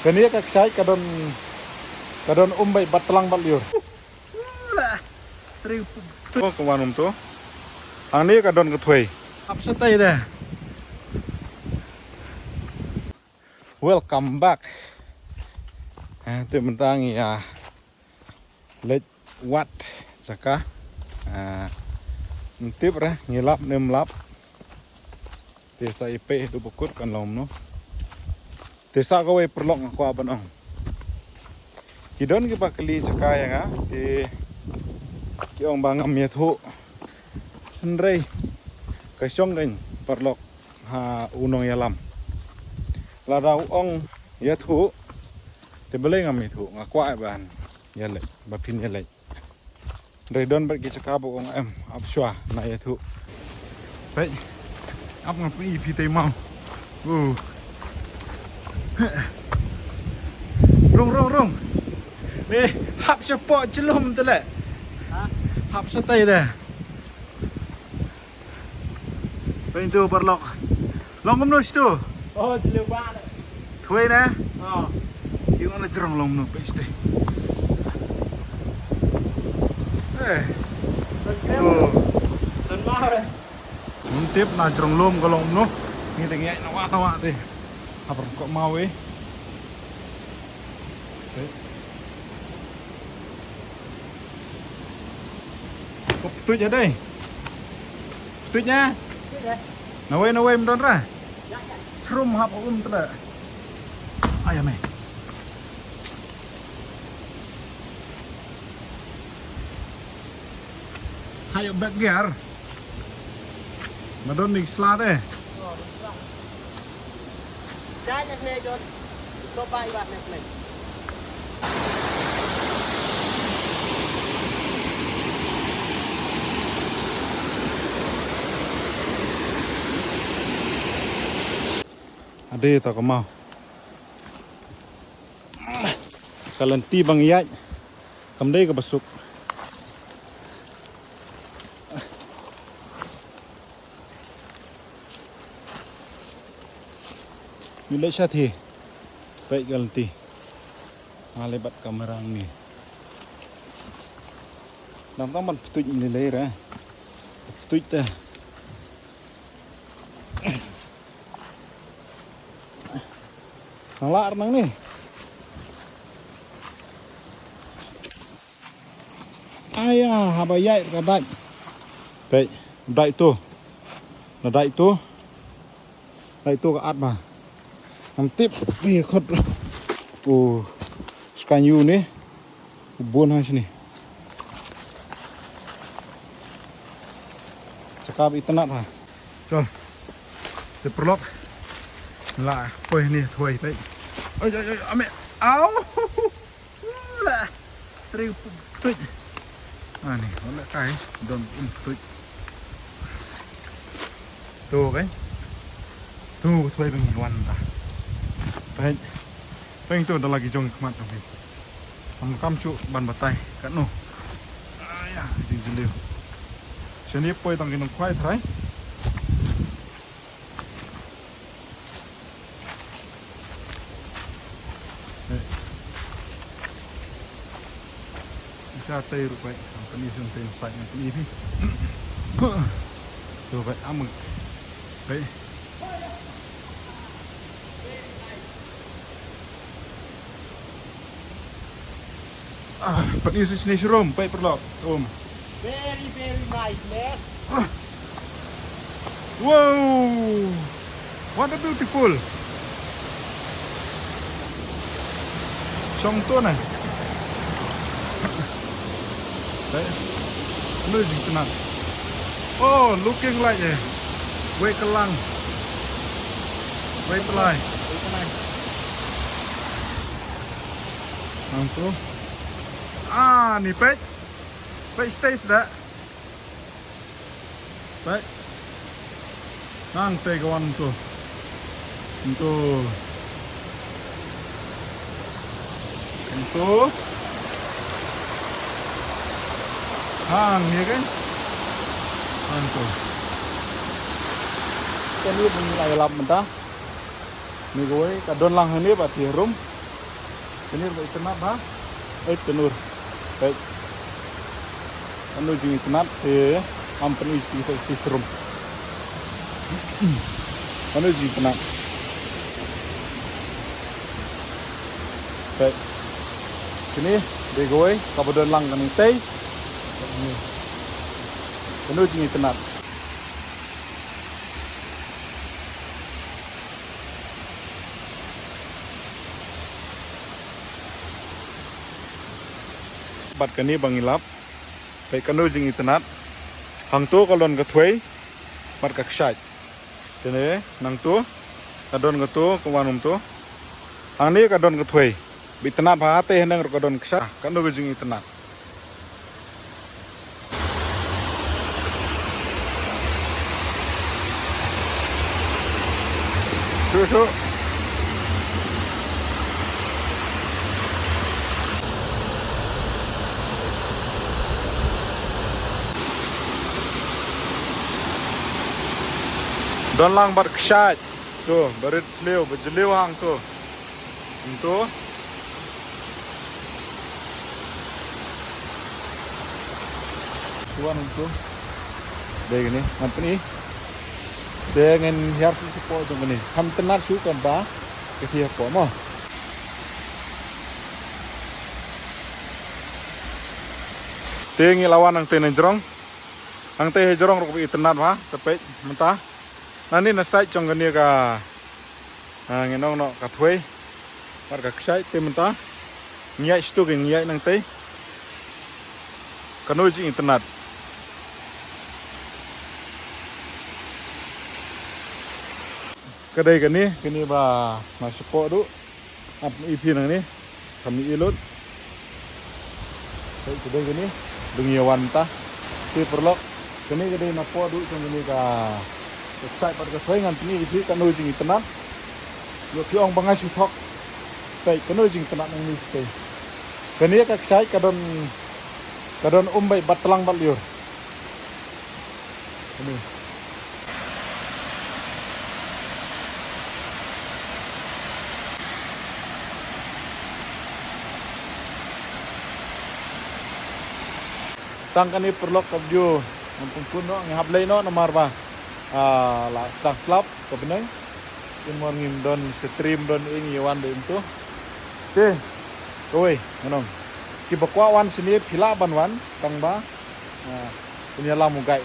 Kania kak sai kadon umbai batlang bat liur. Oh kawanum tu. Ang ni kadon ketui. Apa setai dah. Welcome back. Tu mentang ya. Lek wat saka. Tip ra ngilap nem lap. Desa ipe tu bukut kan lom no. Desa kau perlok aku aban ong. Kidon ki pakli saka ya nga di ki ong bangam ya thu. Henrei kasyong kan perlok ha unong yalam. Ladau ong ya thu. Te bele ngam itu ngakwa ban yale bapin yale. Redon ber ki saka bu ong em apswa na ya thu. Baik. Ap ngapi pite mau. Rong. Ni hap sepok celum tu le. Hap setai dah. Pintu perlok. Longom no situ. Oh, celum ba. Thuê nè. Oh. Yung ano jerong long no peste. Oh. Tân mau rồi. Tiếp na jerong lom ko long no. Ni tengi nawa te. Apa kok mau Kok petut ya deh. Petutnya. Nawe mendon ra. Serum hap tela. Ayam Hayo back gear. Madon nih slat Jangan ni John. Coba ibat ni. Ade tak mau. Kalanti bang iyat. Kamdai ke besuk. Bila syati. Baik kalanti. Ngalebat kamera ni. Nampak petut ini leher Petut dah. Ngelar nang nih. Ayah, habayai kadai. Baik, dai tu. Dai tu. Dai tu ke at bah. Namtip ni khot. Skanyu ni. Ubun ha sini. Cakap itanat ha. Chol. Diperlok. Lah, poi ni thôi baik. Ôi ame. Au. Lah. Tri tuj. Ni, oleh kai don tuj. Tuh kan. Tuh, thôi bang wan ta. Baik. Baik tu dah lagi jong kemat sampai. Kam cu ban batai kat no. Ayah, jeliu. Sini poi tang kinong kwai try. Bisa tay rupai, kami suntain sai yang ini. Tu baik ameng. Baik. Pati sini serum, baik perlok. Very nice, man. Wow, what a beautiful. Song tu nah. Amazing tenang. Oh, looking like Wei kelang. Wei pelai. Nanti. Ni pet. Pet stay sudah. Pet. Nang te kawan tu. Untuk. Hang ya kan? Hang tu. Ini pun lagi lap mentah. Ni gue kadon lang ini pati rum. Tenir ba itanat ba? Ay tenur. Baik. Anu jing itanat ampen isi serum. Anu jing itanat. Baik. Sini begoy kabudan lang kaning teh. Anu jing itanat. Bat kani bangilap pai kanu jing itanat hang tu kalon gatwei mat kaksai tene nang tu kadon gatu kawanum tu hang ni kadon gatwei bitanat ba ate henang kadon ksa kanu jing itanat su don lang bar ksat tu barit leo bejleo hang tu untuk tuan untuk deh gini apa ni dengan hiar tu po tu gini ham tenat su kan ba ke hiar po mo tengi lawan ang tenen jerong ang teh jerong rokitenat ba tepet mentah nani nasai chong gani ka ngenong no ka thoi par ka ksai te mentah nyai stu ge nyai nang te kanu ji internet kadai gani ba masupo du ap ipi nang ni kami ilut kai kadai gani dungiawan ta ti perlok gani kadai napo du chong gani ka sai pada saya ngan ini di kanu jing tenat yo piong bangai suthok sai kanu jing tenat nang ni sai kani ka sai kadon umbai batlang bat liur ini tang kani perlok kabju ampun kuno ngablay no nomor ba la stang slap ko benang in morning don stream don ing yawan de itu te oi nong ki bakwa wan sini phila banwan tang ba punya lamu gai